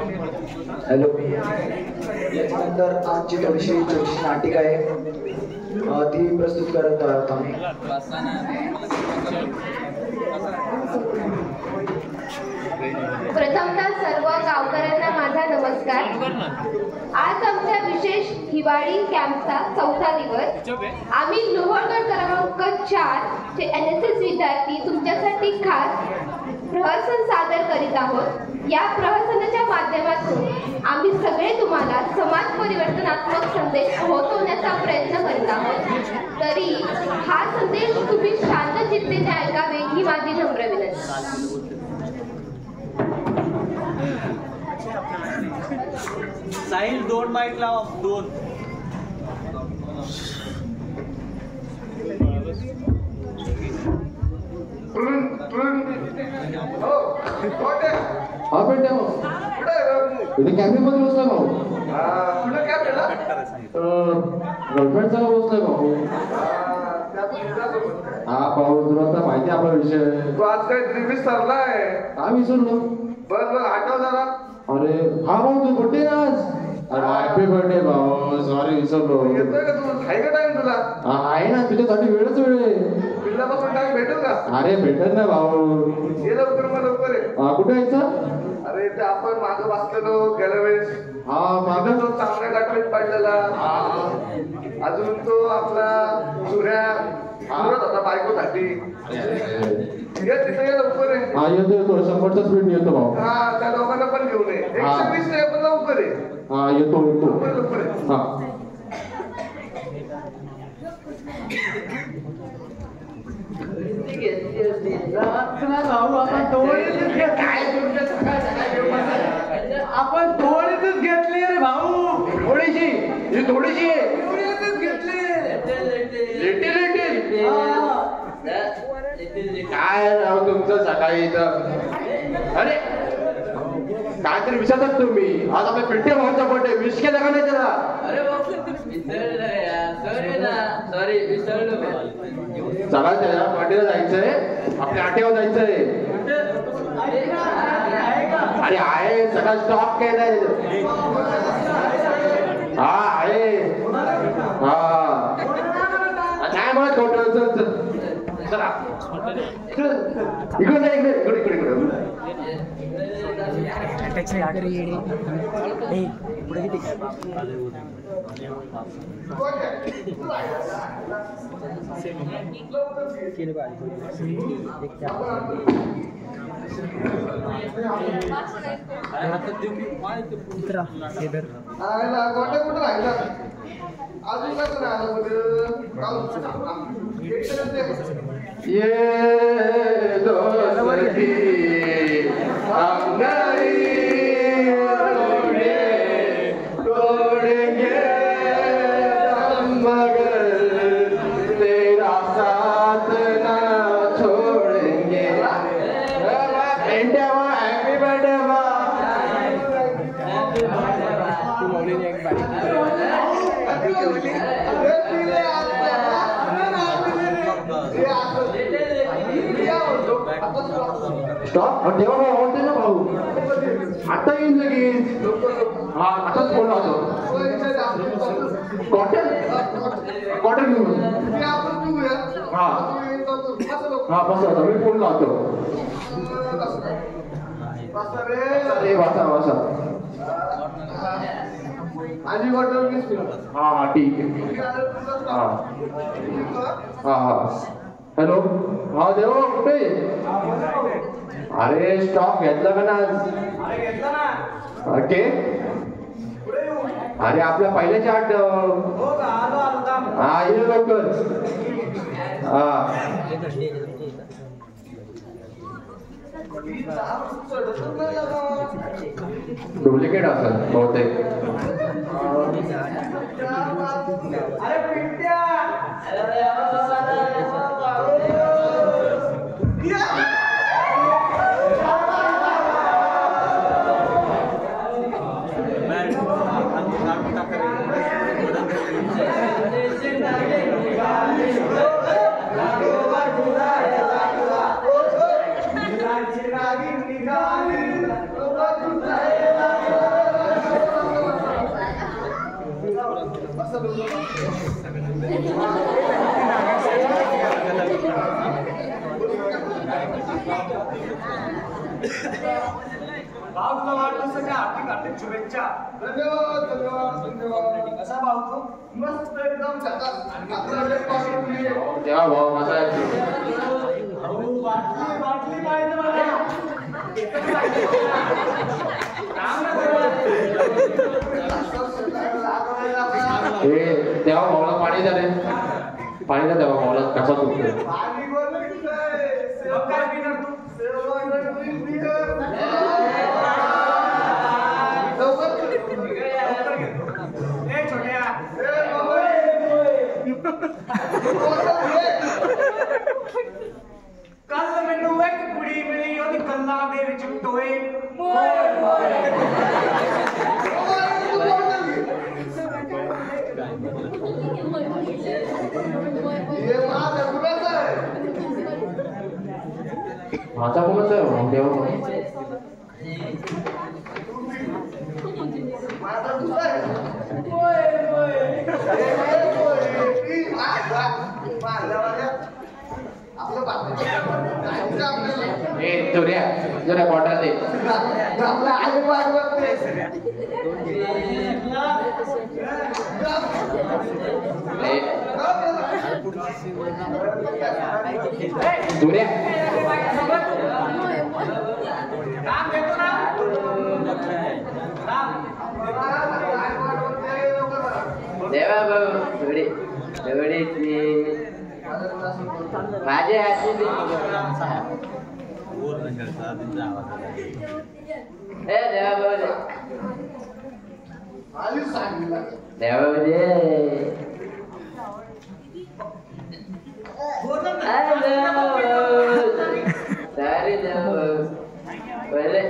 Hello. याच्यानंतर आमची थोडीशी छोटीशी नाटिका आहे, ती प्रस्तुत करत आहोत आम्ही. प्रथमतः सर्व गावकऱ्यांना माझा नमस्कार. आज आमच्या विशेष हिवाळी कॅम्पचा 4था दिवस. आम्ही लोहगड क्रमांक 4 चे NSS विद्यार्थी तुमच्यासाठी खास प्रहसन सादर करीत आहोत. या प्रहसनाच्या माध्यमातून आम्ही सगळे तुम्हाला समाज परिवर्तनात्मक संदेश पोहोचवण्याचा प्रयत्न करीत आहोत. तरी हा संदेश तुम्ही शांत चित्तेने ऐकावे ही माझी नम्र विनंती. साहिल 2 माईक लाव 2. हा बेटा इथे कॅफे मध्ये बसलाय भाऊ. गर्लफ्रेंडचा बसलाय भाऊ. हा भाऊ तुला तर माहिती आपला विषय. तू आज काहीतरी विसरलाय. काय विसरलो? बरं आठव जरा. अरे हा भाऊ तू बर्थडे आज. अरे हॅपी बर्थडे भाऊ. सॉरी विसरलो. येतोय का तू? आहे का टाइम तुला? आहे ना, तुझ्यासाठी वेळच वेळ आहे. पिल्लापासून टाइम भेटेल का? अरे भेटेल ना भाऊ. ये लवकर मग लवकर आहे. कुठे यायचं? अरे ते आपण मागं बसलेलो गेल्या वेळेस. हा मागं तो चांगल्या गटरीत पडलेला. अजून तो आपला सूर्या सूरत होता बायकोसाठी. ये तिथे ये लवकर आहे. हा येतो 100चा स्पीड येतो भाऊ. हा त्या दोघांना पण घेऊन ये. 120 आहे पण लवकर आहे. हा येतो लवकर आहे. हा आपण थोडीच घेतली रे भाऊ. थोडीशी घेतली. काय राव तुमचं सकाळी इथं. अरे काहीतरी विचारतात तुम्ही. आज आपल्या पिंटे भाऊचा बर्थडे विश केला का नाही त्याला? चला त्याला बर्थडेला जायचंय. आपल्या आठ्यावर जायचंय. अरे आहे सगळा स्टॉक केलाय. हा आहे. हा काय म्हणत खोटं. चला इकडे नाही इकडे इकडे इकडे गोट्या कुठं राहिला अजून कसं राहिलं ये दोस्ती हम नहीं तोड़ेंगे मगर तेरा साथ ना छोड़ेंगे. हॅपी बर्थडे स्टॉप तेव्हा आवडते ना भाऊ. आता येईन लगेच. हा आताच फोन लावतो. कॉटन कॉटन घेऊन हा हा बसा मी फोन लावतो. वाचा वाचा. आजी वाटलं. हा ठीक आहे. हा हा हा हॅलो. हा देव कुठे? अरे स्टॉक घेतला का ना? ओके. अरे आपल्या पहिल्याच्या आठ. हा ये लवकर. हा डुप्लिकेट असेल बहुतेक. भाऊ तुला वाढदिवसाच्या हार्दिक हार्दिक शुभेच्छा. धन्यवाद धन्यवाद धन्यवाद. कसा भाऊ तू? मस्त एकदम झकास. आपल्याकडे पासून तुम्ही तेव्हा भाऊ माझा भाऊ बाटली पाहिजे मला. तेव्हा भाऊला पाणी झाले. पाणी द्या तेव्हा भाऊला कसा तुटतो. पाणी बोललं की काय? मग काय पिणार तू? ए छोट्या ਕੱਲ ਮੈਨੂੰ ਇੱਕ ਕੁੜੀ ਮਿਲੀ ਉਹਦੀ ਗੱਲਾਂ ਦੇ ਵਿੱਚ ਟੋਏ माझा कोणाचा आहे तेव्हा तुर्या जरा बॉटल दे. तुर्या राम देतो ना राम देवा भाऊ थोडी थोडीची माझ्या हाती देवा भाऊ देवा सारी देवा पहिले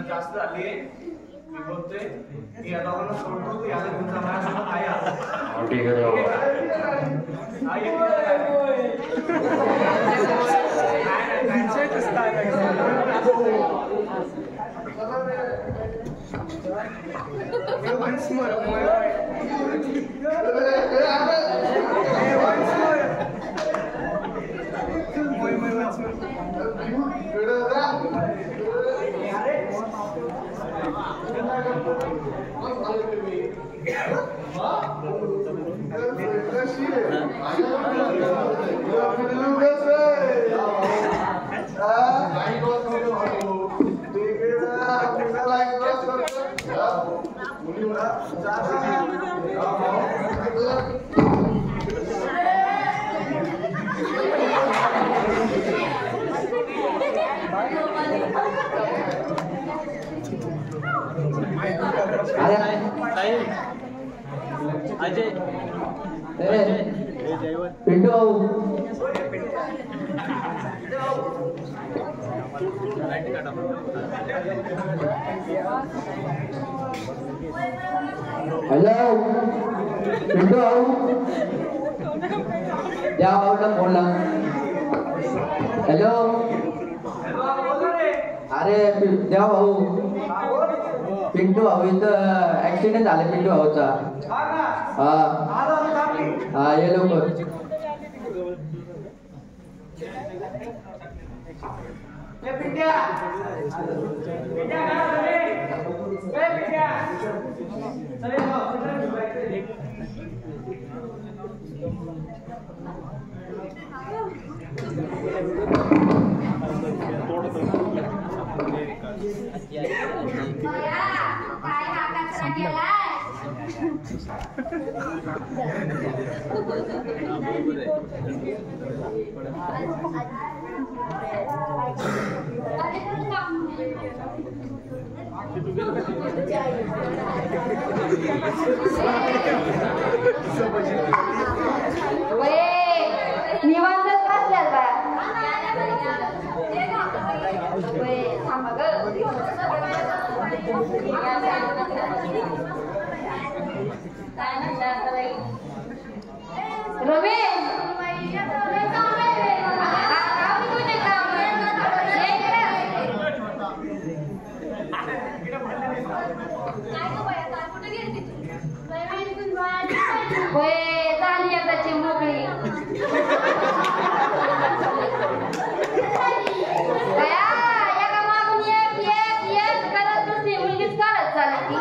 जास्त झाली मी बोलतोय मी या दोघांना सोडतो तू याला घेऊन जा माझ्यासोबत आहे आता. ठीक अजय पिंटू हॅलो पिंटू त्या भाऊला फोन लाव. हॅलो अरे देवा भाऊ पिंटू भाऊ इथं ऍक्सिडेंट झाला पिंटू भाऊचा. हा हा ये लवकर. काय निवांतच बसल्यात बाया. थांबा ग. रवी झाली एकदाची मोकळी. एका मागून एक एक एक करत दुसरी मुलगीच काढत चालली ती.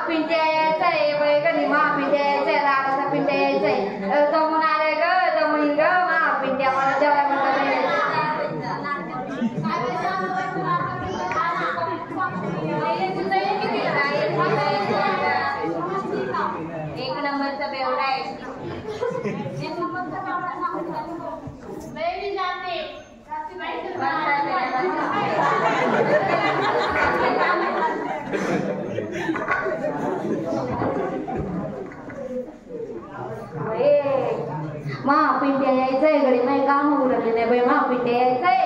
पिंट्या यायचंय कधी पिंट्या यायचंय लाडाचा पिंट्या यायचंय जमून आलाय ग जमून ग पिंट्या मला जेव्हा एक नंबरचा बेवडा आहे. पिंट्या यायचंय घरी नाही काम उरकले नाही बाई पिंट्या यायचंय.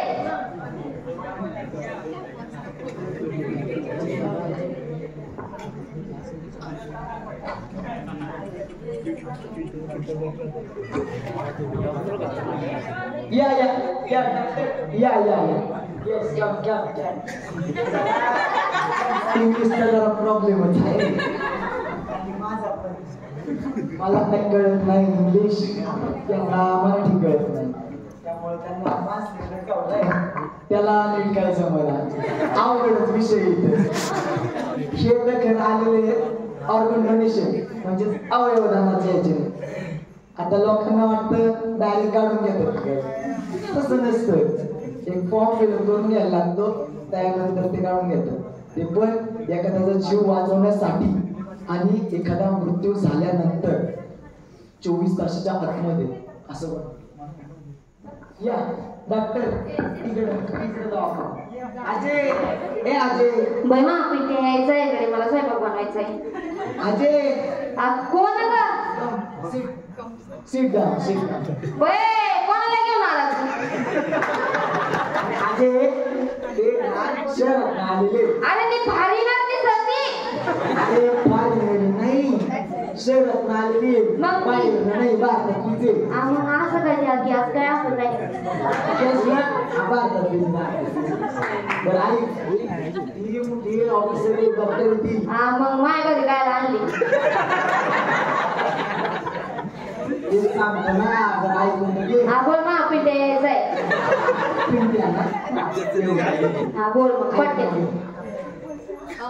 या या या या या येस क्या इंग्लिशचा जरा प्रॉब्लेम होता आहे. मला काही कळत नाही इंग्लिश, त्यांना मराठी कळत नाही, त्यामुळे त्यांना त्याला नीट काय जमला. अवघडच विषय येतो. हे दखल आलेले ऑर्गन डोनेशन म्हणजे अवयवदानाचे याचे. आता लोकांना वाटतं डायरेक्ट काढून घेतात, तसं नसतं. एक फॉर्म फिल करून घ्यायला लागतो, त्यानंतर ते काढून घेतात. ते पण एखाद्याचा जीव वाचवण्यासाठी आणि एखादा मृत्यू झाल्यानंतर 24 तासाच्या आतमध्ये असं. या डॉक्टर तिकडे जाऊ आपण. अजय ए अजय बाई पिंट्या यायचंय घरी मला स्वयंपाक बनवायचाय. अजय कोण ग? Sit down sit down. कोणाला घेऊन आला तू? अजय ते शहरात आलेले. अरे ती भारी ना ती सती. अरे भारी नाही शहरात आलेली. मग बाहेर नाही भारतात तुझे. मग असं काय गॅस काय असं काय भारतात बरं आई मोठी ऑफिसर डॉक्टर होती. मग माय घरी काय आणली. सांगतो ना जर ऐकून घे. बोल पिंट्या यायचंय. पिंट्या ना बोल मग पटते.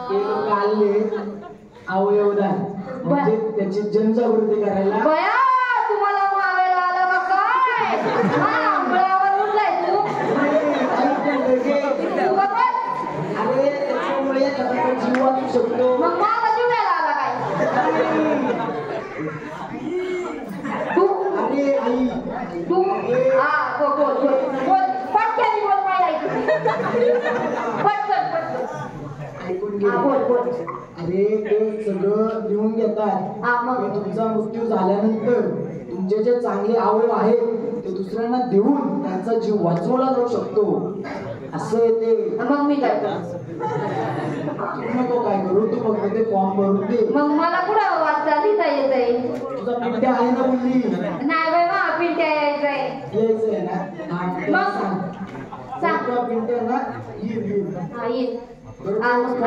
ते लोक आले अवयवदान म्हणजे त्याची जनजागृती करायला. बया तुम्हाला मागायला आलं का काय? मुळावर उठलाय तू. अरे त्याच्यामुळे एखादा जीव वाचू शकतो. मग मागा जुळायला आला काय? तू अरे आई तू बोल बोल बोल बोल पटक्याने बोल काय पटकन पटकन ऐकून घे. बोल बोल. अरे ते सगळं लिहून घेतात. मग तुमचा मृत्यू झाल्यानंतर तुमचे जे चांगले अवयव आहेत ते दुसऱ्यांना देऊन त्यांचा जीव वाचवला जाऊ शकतो असं येते. मग मी काय करू? नको काय करू, तू फक्त ते फॉर्म भरून दे. मग मला कुठं वाचता लिहिता येतंय? तुझा पिंट्या आहे ना मुलगी? नाही बाई पिंट्या यायचंय. यायचंय ना? मग सांग. तुझा पिंट्या ना येईल. येईल. अजून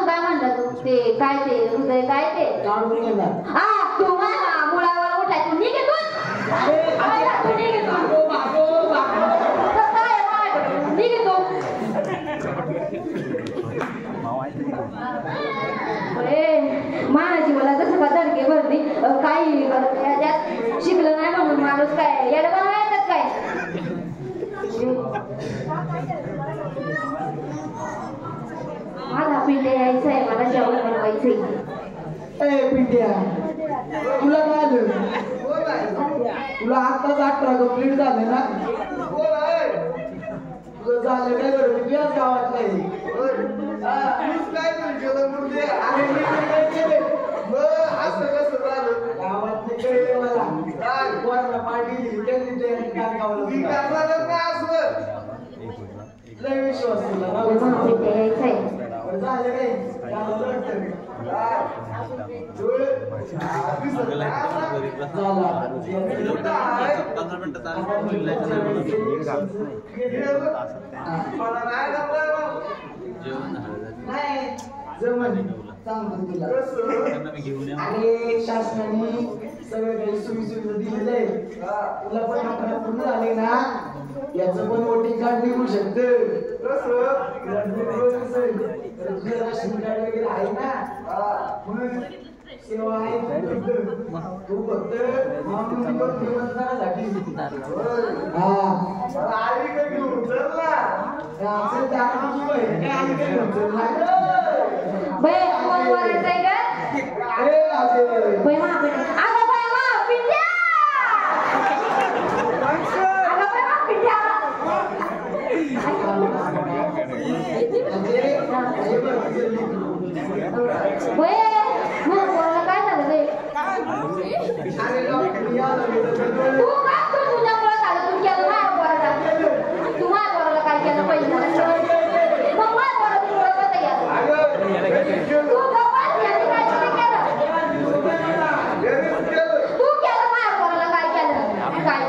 काय म्हणलं तू? ते काय ते हृदय काय ते काढून घेणार. तू मुळावर उठाय तू निघेतून माझ्या जीवाला जसं का दडके भरली काही त्याच्यात माणूस काय येडं बनवा येतात काय मला पिंडे यायचंय मला जेवण बनवायचंय ए पिंट्या तुला काय आलं तुला आत्ताच 18 कंप्लीट झाले ना तुझं झालं काय बरं मी तुझ्याच गावात नाही काय केलं म्हणजे असं कसं झालं गावात कळलं मला कोणाला पार्टी दिली त्यांनी काय ती गावाला करणारच नाही असं लय विश्वास तुला ना पिंडे यायचंय झालं काय गावाला वाटतं मला नाही नाही जमन सांगतो तुला अरे शासनाने सगळं काही सुविधा दिलेलं आहे तुला पण 18 पूर्ण झाले ना याचं पण वोटिंग कार्ड निघू शकतं तुझं राशन कार्ड वगैरे आहे ना मग सेवा आहे तू फक्त मतदानासाठी हा मला आई का घेऊन चल ना आमचं दारू तुझं आहे काय आम्ही काय म्हणतो बाई कोण बोलायचंय का ए राजे बाई महापिंडे अगं बाई महापिंड्या अगं बाई महापिंड्या बाई मग बोलायला काय झालं बाई तू काय तू तुझ्या मुळे झालं तू केलं माझ्या पोराला तू माझ्या पोराला काय केलं पहिलं मग माझ्या पोराला तू ओळखत आहे तू गप्पास यांनी काय केलं तू केलं माझ्या पोराला काय केलं काय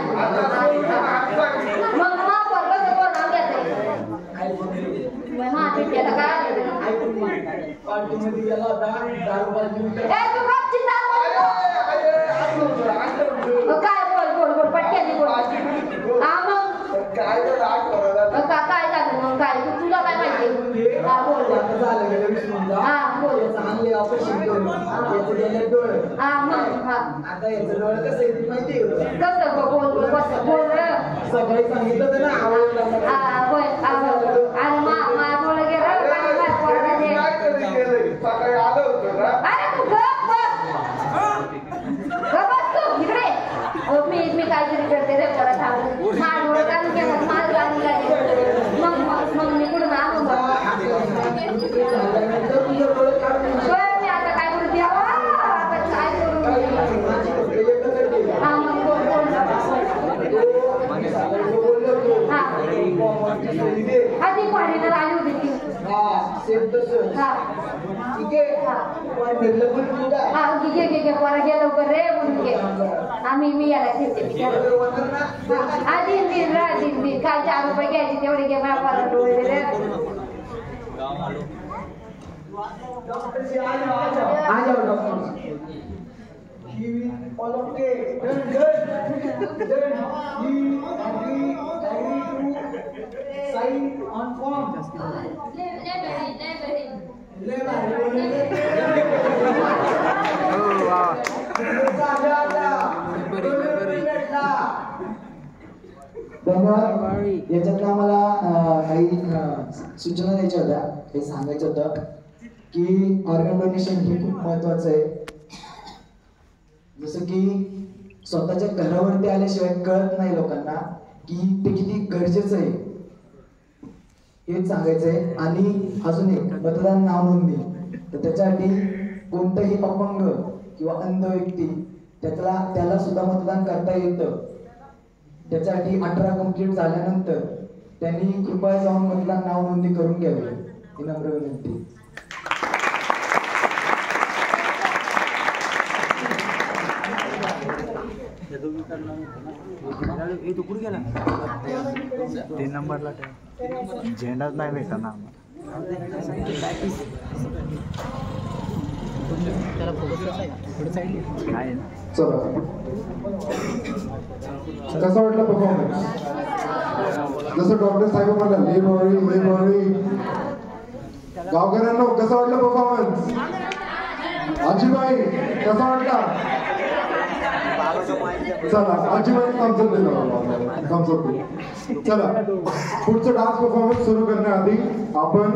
मग माझ्या पोराला कोण नाव घेतंय महापिंड्याला काय पार्टीमध्ये गेला होता दारू पार्टी ए तू गप चिंता काय बोल पटक्याने बोल हा मग काय काय झालं मग काय तुला काय माहिती हा बोल झालं गेलं विसरून जा हा बोल चांगले ऑपरेशन करून याचं गेलं डोळं हा मग हा आता याचं डोळं कसं आहे माहिती आहे कसं बोल कसं बोल सकाळी सांगितलं होतं ना आवडलं हा बोल आणि मा बोल गेलं सकाळी आलं होतं ना अरे तू गप तू इकडे मी काहीतरी करते रे परत थांबून माल काढून केलं माल गाडी गाडी मग मी कुठून आणू मी आता काय करू द्यावा आता काय करू हा मग बोल हा आधी पाणीला आली होती ती हा घे पोरा घे लवकर रे म्हणून घे मी याला ठेवते आधी दिन काय 4 रुपये घ्यायचे तेवढे घे मला पोरा डोळे रे आ जाओ doctor he will all okay done he agree to sign on form धन्यवाद याच्यात आम्हाला काही सूचना द्यायच्या होत्या हे सांगायचं होतं की ऑर्गन डोनेशन हे खूप महत्वाचं आहे जसं की स्वतःच्या घरावरती आल्याशिवाय कळत नाही लोकांना की ते किती गरजेचं आहे हेच सांगायचंय आणि अजून एक मतदान नाव नोंदणी तर त्याच्यासाठी कोणतंही अपंग किंवा अंध व्यक्ती त्याला सुद्धा मतदान करता येतं त्याच्यासाठी 18 कंप्लीट झाल्यानंतर त्यांनी कृपया जाऊन मतदान नाव नोंदणी करून घ्यावी ही नम्र विनंती ते नंबरला झेंडाच नाही भेटणार ना कसं वाटलं परफॉर्मन्स जसं डॉक्टर साहेब म्हणाल हे बळी गावकऱ्यांना कसं वाटलं परफॉर्मन्स आजीबाई कसा वाटला चला अजिबात आमचं चला पुढचं डान्स परफॉर्मन्स सुरू करण्याआधी आपण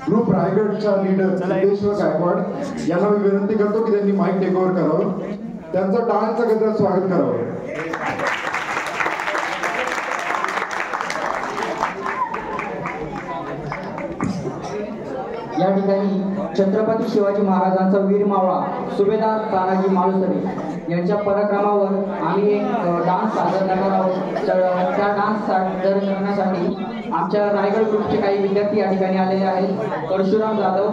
ग्रुप रायगडच्या लीडर सिद्धेश्वर गायकवाड यांना मी विनंती करतो की त्यांनी माईक टेक ओव्हर करावं, त्यांचं टाळ्यांचं गजरात स्वागत करावं. या ठिकाणी छत्रपती शिवाजी महाराजांचा वीर मावळा सुभेदार तानाजी मालुसरे यांच्या पराक्रमावर आम्ही एक डान्स सादर करणार आहोत. तर त्या डान्स सादर करण्यासाठी आमच्या रायगड ग्रुपचे काही विद्यार्थी या ठिकाणी आलेले आहेत. परशुराम जाधव,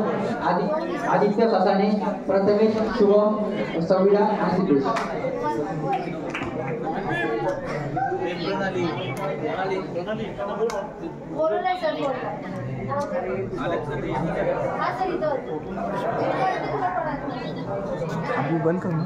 आदित्य ससाने, प्रथमेश, शुभम, सविडा आणि सिद्धेश. बंद करून